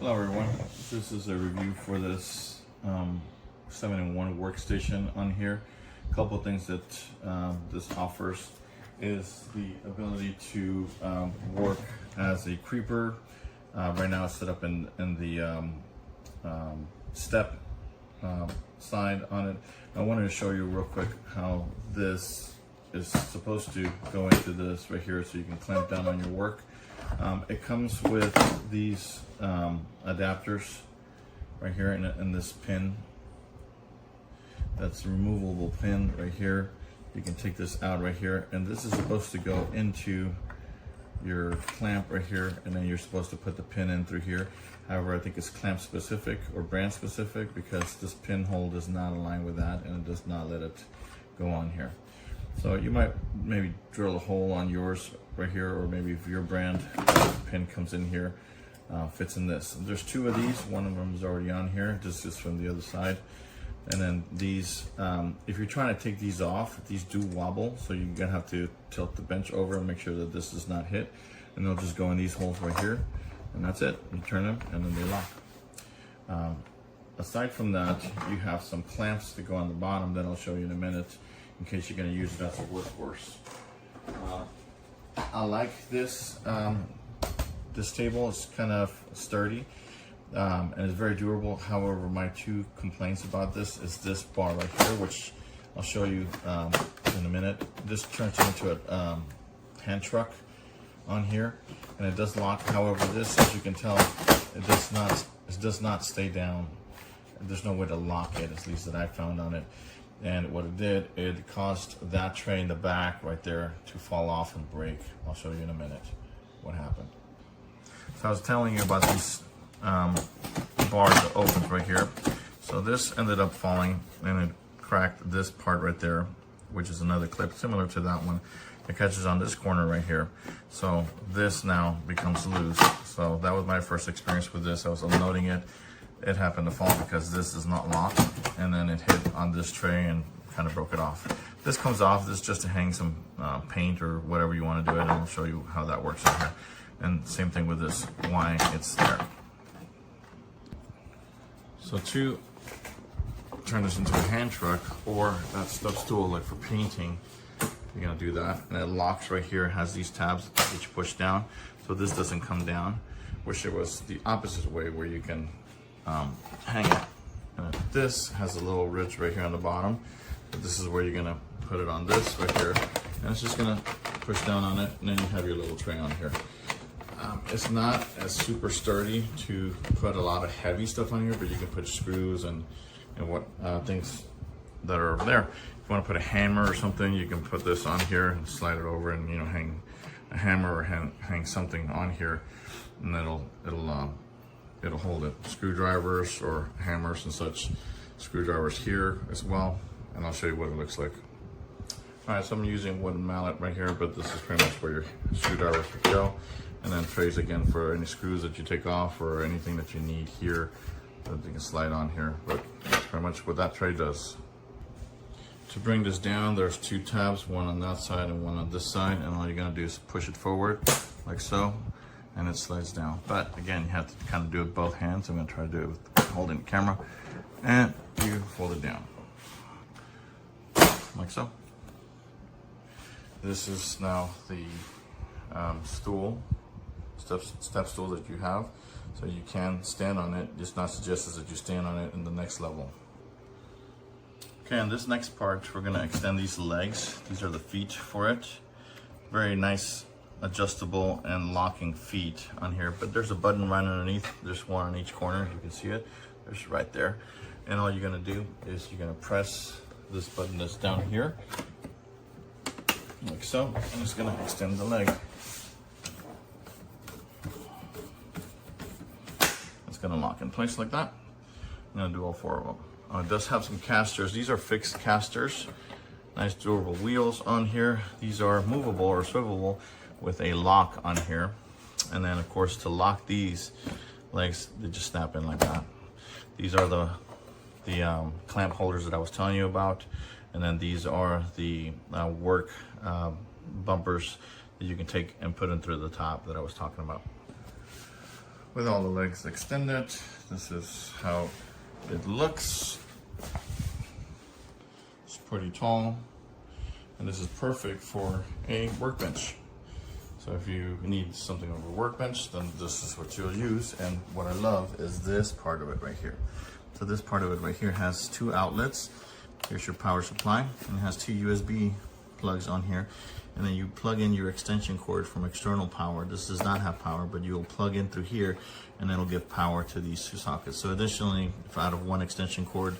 Hello everyone, this is a review for this 7-in-1 workstation on here. A couple of things that this offers is the ability to work as a creeper. Right now it's set up in the step side on it. I wanted to show you real quick how this is supposed to go into this right here so you can clamp down on your work. It comes with these adapters right here in this pin. That's a removable pin right here. You can take this out right here, and this is supposed to go into your clamp right here, and then you're supposed to put the pin in through here. However, I think it's clamp specific or brand specific because this pinhole does not align with that, and it does not let it go on here. So you might maybe drill a hole on yours right here, or maybe if your brand pin comes in here, fits in this. And there's two of these. One of them is already on here. This is from the other side. And then these, if you're trying to take these off, these do wobble, so you're gonna have to tilt the bench over and make sure that this does not hit. And they'll just go in these holes right here, and that's it. You turn them, and then they lock. Aside from that, you have some clamps to go on the bottom that I'll show you in a minute, in case you're going to use it as a workhorse. I like this. This table is kind of sturdy and it's very durable. However, my two complaints about this is this bar right here, which I'll show you in a minute. This turns into a hand truck on here, and it does lock. However, this, as you can tell, it does not stay down. There's no way to lock it, at least that I found on it. And what it did, it caused that tray in the back right there to fall off and break. I'll show you in a minute what happened. So I was telling you about these bars that opened right here. So this ended up falling, and it cracked this part right there, which is another clip similar to that one. It catches on this corner right here. So this now becomes loose. So that was my first experience with this. I was unloading it. It happened to fall because this is not locked, and then it hit on this tray and kind of broke it off. This comes off. This is just to hang some paint or whatever you want to do it, and I'll show you how that works in here. And same thing with this, why it's there. So to turn this into a hand truck or that step stool like for painting, you're gonna do that, and it locks right here. It has these tabs that you push down, so this doesn't come down. Wish it was the opposite way where you can hang it. And this has a little ridge right here on the bottom, but this is where you're gonna put it on this right here, and it's just gonna push down on it, and then you have your little tray on here. It's not as super sturdy to put a lot of heavy stuff on here, but you can put screws and what things that are there. If you want to put a hammer or something, you can put this on here and slide it over, and hang a hammer or hang something on here, and it'll hold it. Screwdrivers or hammers and such. Screwdrivers here as well, and I'll show you what it looks like. All right, so I'm using a wooden mallet right here, but this is pretty much where your screwdrivers would go. And then trays again for any screws that you take off or anything that you need here that you can slide on here. But that's pretty much what that tray does. To bring this down, there's two tabs, one on that side and one on this side, and all you're gonna do is push it forward like so, and it slides down. But again, you have to kind of do it with both hands. I'm gonna try to do it with holding the camera, and you fold it down like so. This is now the step stool that you have, so you can stand on it. It's not suggested that you stand on it in the next level. Okay, on this next part, we're gonna extend these legs. These are the feet for it. Very nice, adjustable and locking feet on here, but there's a button right underneath. There's one on each corner, you can see it. There's right there. And all you're gonna do is you're gonna press this button that's down here, like so, and it's gonna extend the leg. Gonna lock in place like that. I'm gonna do all four of them. It does have some casters. These are fixed casters. Nice durable wheels on here. These are movable or swivelable with a lock on here. And then of course to lock these legs, they just snap in like that. These are the clamp holders that I was telling you about. And then these are the work bumpers that you can take and put in through the top that I was talking about. with all the legs extended. This is how it looks. It's pretty tall, and this is perfect for a workbench. So if you need something over a workbench, then this is what you'll use. And what I love is this part of it right here. So this part of it right here has 2 outlets. Here's your power supply, and it has 2 USB plugs on here. And then you plug in your extension cord from external power. This does not have power, but you'll plug in through here, and it'll give power to these 2 sockets. So additionally, if out of 1 extension cord,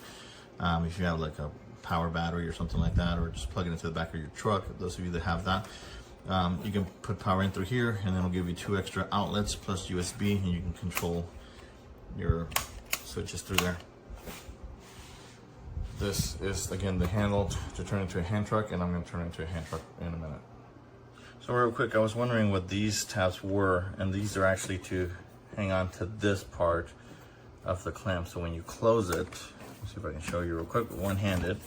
if you have like a power battery or something like that, or just plug it into the back of your truck, those of you that have that, you can put power in through here, and then it'll give you 2 extra outlets plus USB, and you can control your switches through there. This is, again, the handle to turn into a hand truck, and I'm going to turn it into a hand truck in a minute. So real quick, I was wondering what these tabs were, and these are actually to hang on to this part of the clamp. So when you close it, let's see if I can show you real quick, one-handed,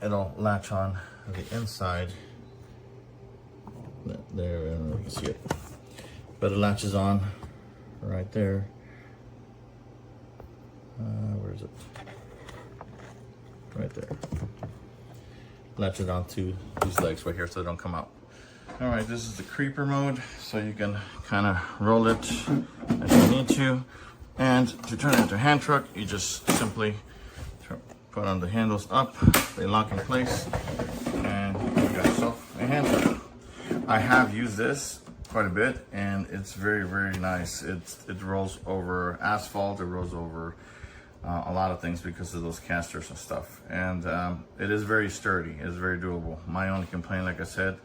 it'll latch on the inside. There, I don't know if you can see it, but it latches on right there. Where is it? Right there. Latch it onto these legs right here so they don't come out. All right, this is the creeper mode, so you can kind of roll it as you need to. And to turn it into a hand truck, you just simply put on the handles up, they lock in place, and you got yourself a hand truck. I have used this quite a bit, and it's very, very nice. It rolls over asphalt, it rolls over a lot of things because of those casters and stuff. And it is very sturdy, it's very doable. My only complaint, like I said,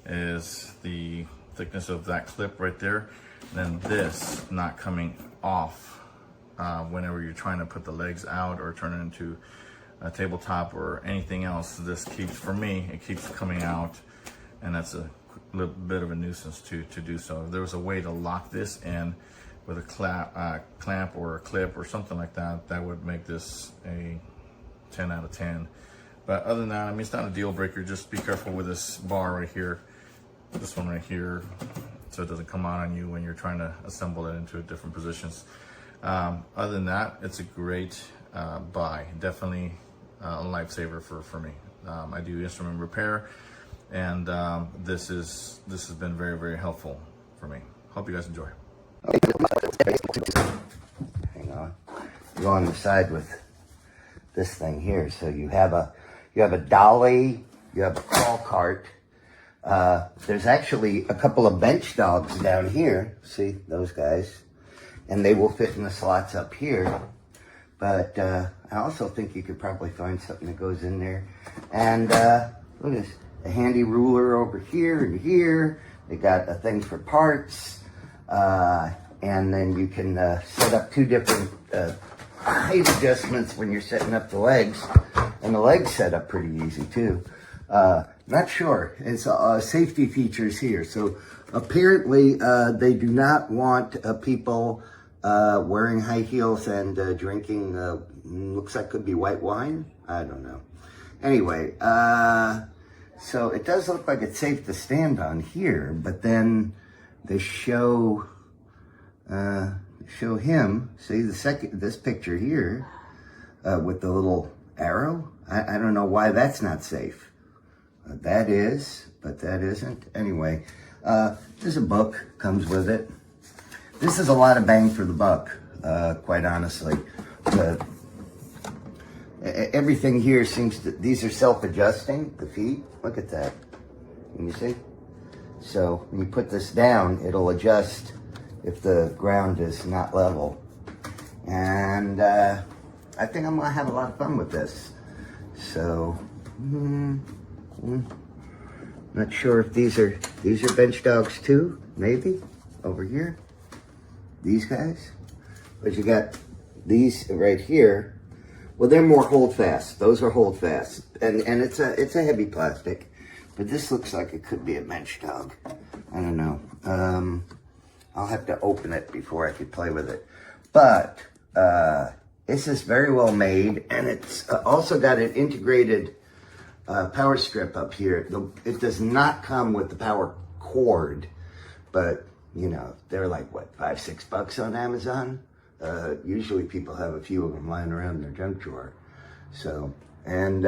is the thickness of that clip right there. Then this not coming off whenever you're trying to put the legs out or turn it into a tabletop or anything else. This keeps, for me, it keeps coming out, and that's a little bit of a nuisance to do so. If there was a way to lock this in with a clamp or a clip or something like that, that would make this a 10 out of 10. But other than that, I mean, it's not a deal breaker. Just be careful with this bar right here, this one right here, so it doesn't come out on you when you're trying to assemble it into different positions. Other than that, it's a great buy. Definitely a lifesaver for me. I do instrument repair, and this has been very, very helpful for me. Hope you guys enjoy. Hang on. Go on the side with this thing here. So you have a dolly, you have a crawl cart. There's actually a couple of bench dogs down here. See those guys? And they will fit in the slots up here. But I also think you could probably find something that goes in there. And look at this, a handy ruler over here and here. They got a thing for parts. And then you can set up 2 different height adjustments when you're setting up the legs. And the legs set up pretty easy too. Not sure. It's safety features here. So apparently they do not want people wearing high heels and drinking, looks like could be white wine. I don't know. Anyway, so it does look like it's safe to stand on here, but then they show him, see this picture here, with the little arrow. I don't know why that's not safe. That is, but that isn't. Anyway, there's a book, comes with it. This is a lot of bang for the buck, quite honestly. Everything here seems to, these are self-adjusting, the feet. Look at that. Can you see? So when you put this down, it'll adjust if the ground is not level. And I think I'm gonna have a lot of fun with this. So, not sure if these are bench dogs too, maybe, over here. These guys. But you got these right here. Well, they're more hold fast. Those are hold fast. And it's a heavy plastic. But this looks like it could be a bench dog. I don't know. I'll have to open it before I could play with it. But this is very well made, and it's also got an integrated power strip up here. It does not come with the power cord, but you know, they're like, what, $5, $6 on Amazon? Usually people have a few of them lying around in their junk drawer. So, and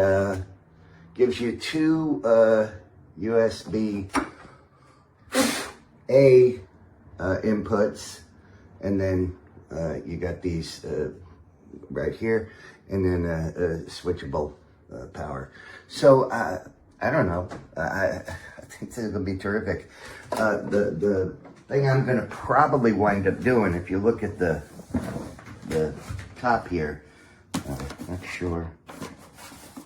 gives you two USB A inputs, and then you got these right here, and then a switchable power. So I don't know. I think this is gonna be terrific. The thing I'm gonna probably wind up doing, if you look at the top here, not sure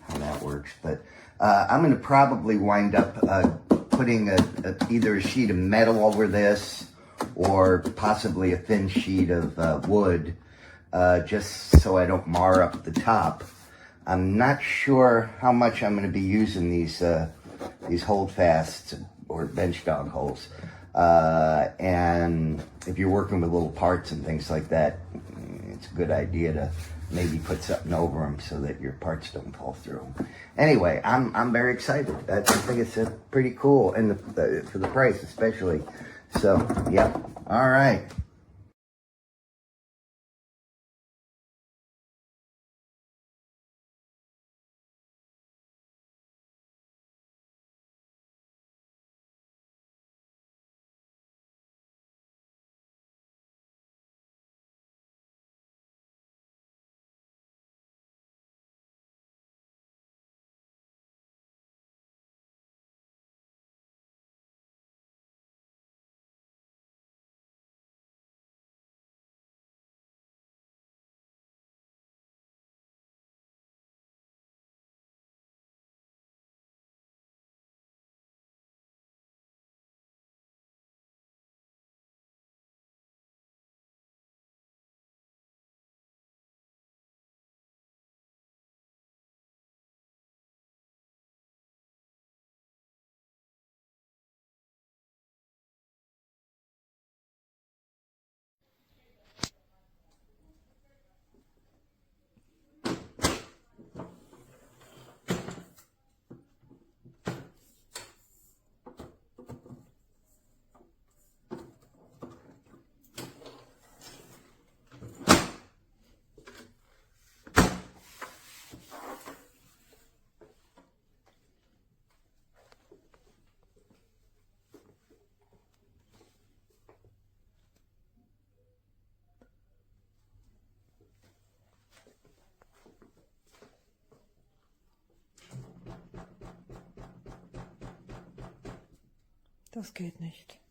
how that works, but I'm gonna probably wind up putting either a sheet of metal over this or possibly a thin sheet of wood, just so I don't mar up the top. I'm not sure how much I'm going to be using these holdfasts or bench dog holes. And if you're working with little parts and things like that, it's a good idea to maybe put something over them so that your parts don't fall through. Anyway, I'm very excited. I think it's pretty cool, and for the price especially. So, yeah. All right. Das geht nicht.